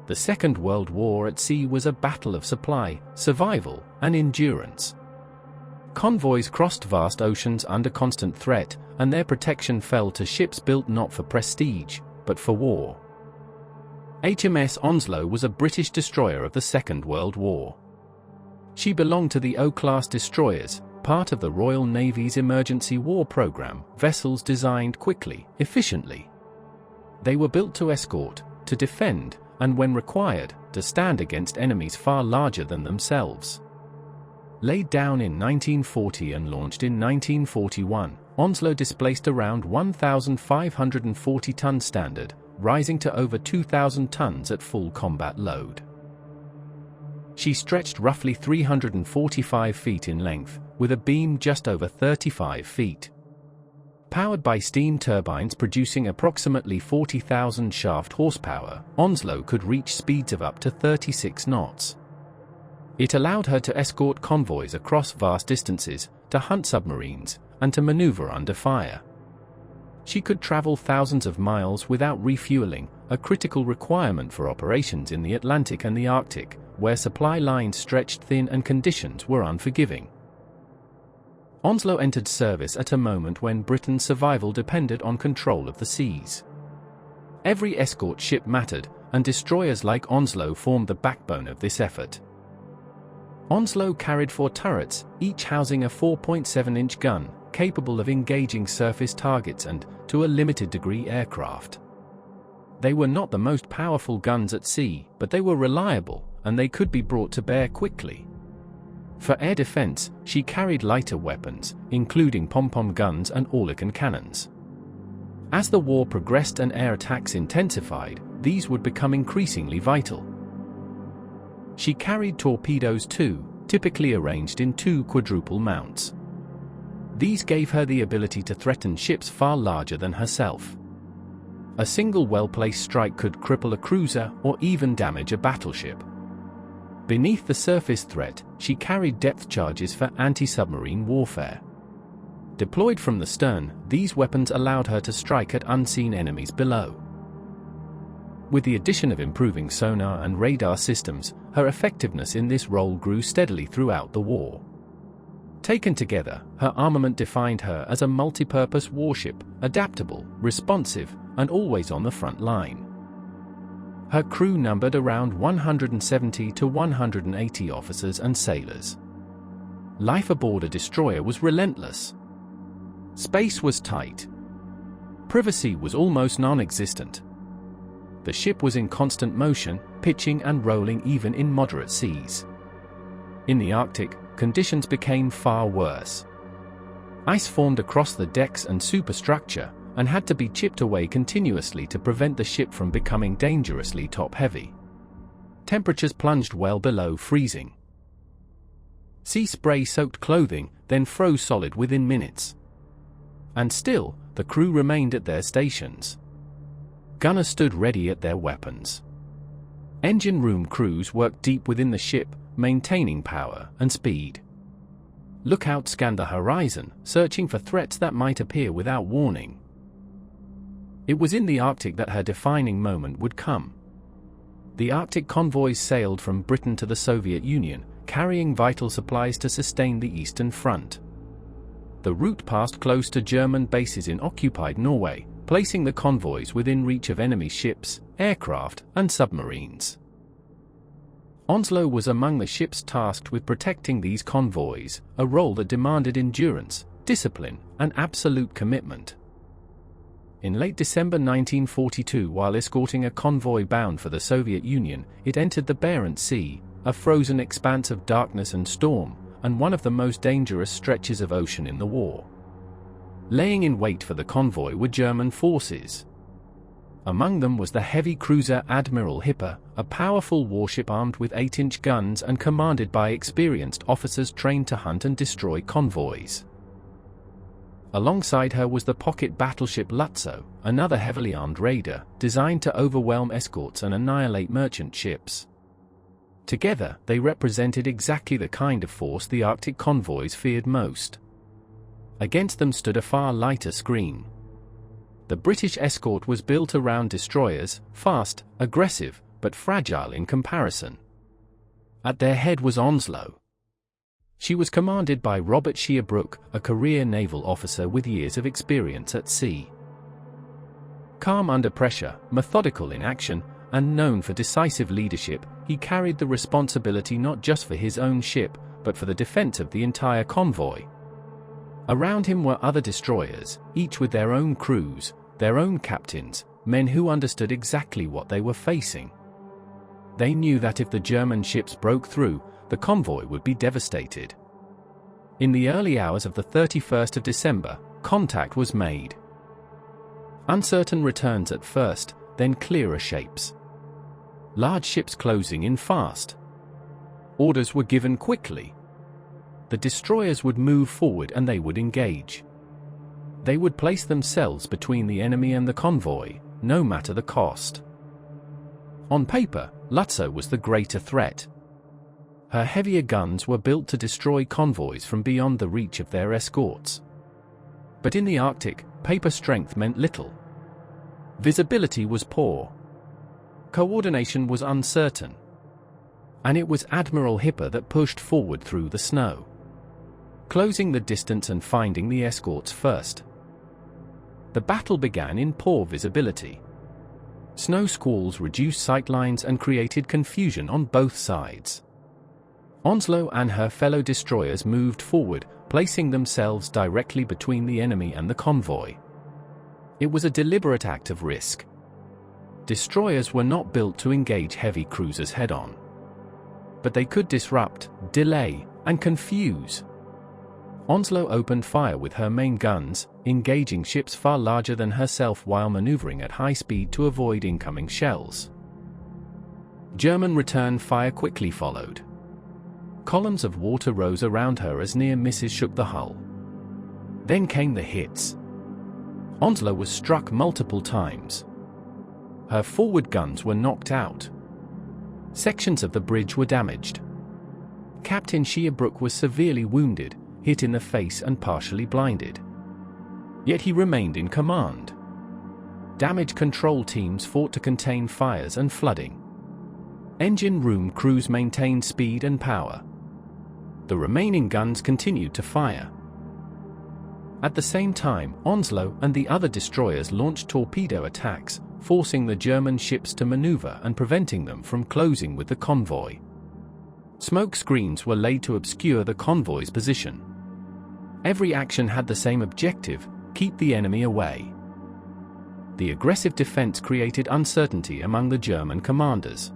The Second World War at sea was a battle of supply, survival, and endurance. Convoys crossed vast oceans under constant threat, and their protection fell to ships built not for prestige, but for war. HMS Onslow was a British destroyer of the Second World War. She belonged to the O-class destroyers, part of the Royal Navy's emergency war program, vessels designed quickly, efficiently. They were built to escort, to defend, and when required, to stand against enemies far larger than themselves. Laid down in 1940 and launched in 1941, Onslow displaced around 1,540 tons standard, rising to over 2,000 tons at full combat load. She stretched roughly 345 feet in length, with a beam just over 35 feet. Powered by steam turbines producing approximately 40,000 shaft horsepower, Onslow could reach speeds of up to 36 knots. It allowed her to escort convoys across vast distances, to hunt submarines, and to maneuver under fire. She could travel thousands of miles without refueling, a critical requirement for operations in the Atlantic and the Arctic, where supply lines stretched thin and conditions were unforgiving. Onslow entered service at a moment when Britain's survival depended on control of the seas. Every escort ship mattered, and destroyers like Onslow formed the backbone of this effort. Onslow carried 4 turrets, each housing a 4.7-inch gun, capable of engaging surface targets and, to a limited degree, aircraft. They were not the most powerful guns at sea, but they were reliable, and they could be brought to bear quickly. For air defense, she carried lighter weapons, including pom-pom guns and Oerlikon cannons. As the war progressed and air attacks intensified, these would become increasingly vital. She carried torpedoes too, typically arranged in 2 quadruple mounts. These gave her the ability to threaten ships far larger than herself. A single well-placed strike could cripple a cruiser or even damage a battleship. Beneath the surface threat, she carried depth charges for anti-submarine warfare. Deployed from the stern, these weapons allowed her to strike at unseen enemies below. With the addition of improving sonar and radar systems, her effectiveness in this role grew steadily throughout the war. Taken together, her armament defined her as a multi-purpose warship, adaptable, responsive, and always on the front line. Her crew numbered around 170 to 180 officers and sailors. Life aboard a destroyer was relentless. Space was tight. Privacy was almost non-existent. The ship was in constant motion, pitching and rolling even in moderate seas. In the Arctic, conditions became far worse. Ice formed across the decks and superstructure, and had to be chipped away continuously to prevent the ship from becoming dangerously top-heavy. Temperatures plunged well below freezing. Sea spray soaked clothing, then froze solid within minutes. And still, the crew remained at their stations. Gunners stood ready at their weapons. Engine room crews worked deep within the ship, maintaining power and speed. Lookouts scanned the horizon, searching for threats that might appear without warning. It was in the Arctic that her defining moment would come. The Arctic convoys sailed from Britain to the Soviet Union, carrying vital supplies to sustain the Eastern Front. The route passed close to German bases in occupied Norway, placing the convoys within reach of enemy ships, aircraft, and submarines. Onslow was among the ships tasked with protecting these convoys, a role that demanded endurance, discipline, and absolute commitment. In late December 1942, while escorting a convoy bound for the Soviet Union, it entered the Barents Sea, a frozen expanse of darkness and storm, and one of the most dangerous stretches of ocean in the war. Laying in wait for the convoy were German forces. Among them was the heavy cruiser Admiral Hipper, a powerful warship armed with 8-inch guns and commanded by experienced officers trained to hunt and destroy convoys. Alongside her was the pocket battleship Lützow, another heavily armed raider, designed to overwhelm escorts and annihilate merchant ships. Together, they represented exactly the kind of force the Arctic convoys feared most. Against them stood a far lighter screen. The British escort was built around destroyers, fast, aggressive, but fragile in comparison. At their head was Onslow. She was commanded by Robert Sherbrooke, a career naval officer with years of experience at sea. Calm under pressure, methodical in action, and known for decisive leadership, he carried the responsibility not just for his own ship, but for the defense of the entire convoy. Around him were other destroyers, each with their own crews, their own captains, men who understood exactly what they were facing. They knew that if the German ships broke through, the convoy would be devastated. In the early hours of the 31st of December, contact was made. Uncertain returns at first, then clearer shapes. Large ships closing in fast. Orders were given quickly. The destroyers would move forward and they would engage. They would place themselves between the enemy and the convoy, no matter the cost. On paper, Lützow was the greater threat. Her heavier guns were built to destroy convoys from beyond the reach of their escorts. But in the Arctic, paper strength meant little. Visibility was poor. Coordination was uncertain. And it was Admiral Hipper that pushed forward through the snow, closing the distance and finding the escorts first. The battle began in poor visibility. Snow squalls reduced sightlines and created confusion on both sides. Onslow and her fellow destroyers moved forward, placing themselves directly between the enemy and the convoy. It was a deliberate act of risk. Destroyers were not built to engage heavy cruisers head-on. But they could disrupt, delay, and confuse. Onslow opened fire with her main guns, engaging ships far larger than herself while maneuvering at high speed to avoid incoming shells. German return fire quickly followed. Columns of water rose around her as near misses shook the hull. Then came the hits. Onslow was struck multiple times. Her forward guns were knocked out. Sections of the bridge were damaged. Captain Sherbrooke was severely wounded, hit in the face and partially blinded. Yet he remained in command. Damage control teams fought to contain fires and flooding. Engine room crews maintained speed and power. The remaining guns continued to fire. At the same time, Onslow and the other destroyers launched torpedo attacks, forcing the German ships to maneuver and preventing them from closing with the convoy. Smoke screens were laid to obscure the convoy's position. Every action had the same objective: keep the enemy away. The aggressive defense created uncertainty among the German commanders.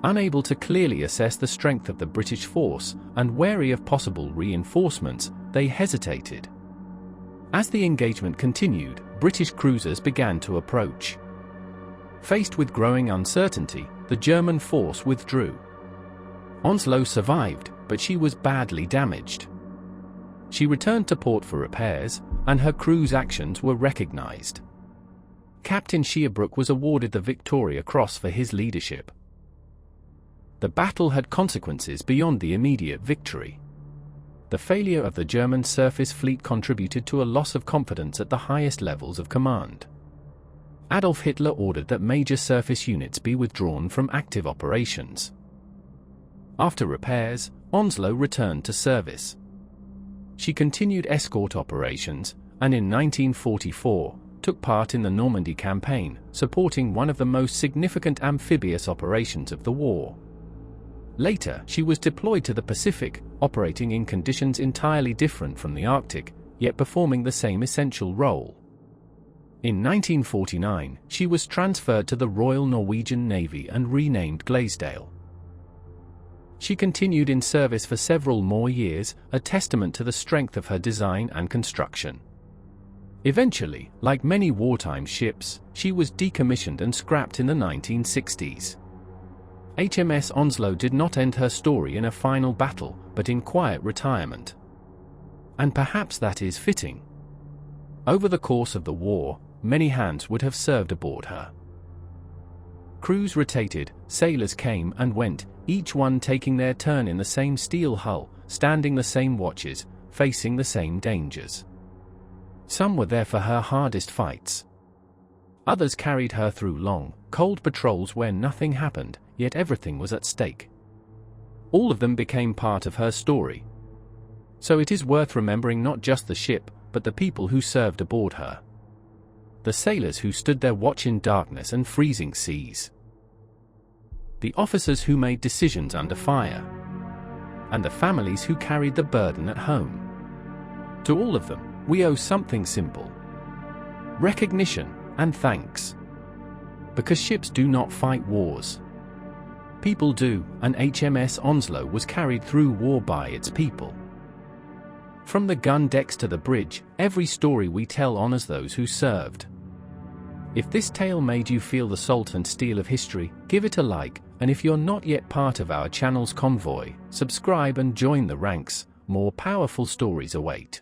Unable to clearly assess the strength of the British force and wary of possible reinforcements, they hesitated. As the engagement continued, British cruisers began to approach. Faced with growing uncertainty, the German force withdrew. Onslow survived, but she was badly damaged. She returned to port for repairs, and her crew's actions were recognized. Captain Sherbrooke was awarded the Victoria Cross for his leadership. The battle had consequences beyond the immediate victory. The failure of the German surface fleet contributed to a loss of confidence at the highest levels of command. Adolf Hitler ordered that major surface units be withdrawn from active operations. After repairs, Onslow returned to service. She continued escort operations, and in 1944, took part in the Normandy campaign, supporting one of the most significant amphibious operations of the war. Later, she was deployed to the Pacific, operating in conditions entirely different from the Arctic, yet performing the same essential role. In 1949, she was transferred to the Royal Norwegian Navy and renamed Glasdale. She continued in service for several more years, a testament to the strength of her design and construction. Eventually, like many wartime ships, she was decommissioned and scrapped in the 1960s. HMS Onslow did not end her story in a final battle, but in quiet retirement. And perhaps that is fitting. Over the course of the war, many hands would have served aboard her. Crews rotated, sailors came and went, each one taking their turn in the same steel hull, standing the same watches, facing the same dangers. Some were there for her hardest fights. Others carried her through long, cold patrols where nothing happened, yet everything was at stake. All of them became part of her story. So it is worth remembering not just the ship, but the people who served aboard her. The sailors who stood their watch in darkness and freezing seas. The officers who made decisions under fire. And the families who carried the burden at home. To all of them, we owe something simple. Recognition and thanks. Because ships do not fight wars. People do, and HMS Onslow was carried through war by its people. From the gun decks to the bridge, every story we tell honors those who served. If this tale made you feel the salt and steel of history, give it a like, and if you're not yet part of our channel's Convoy, subscribe and join the ranks. More powerful stories await.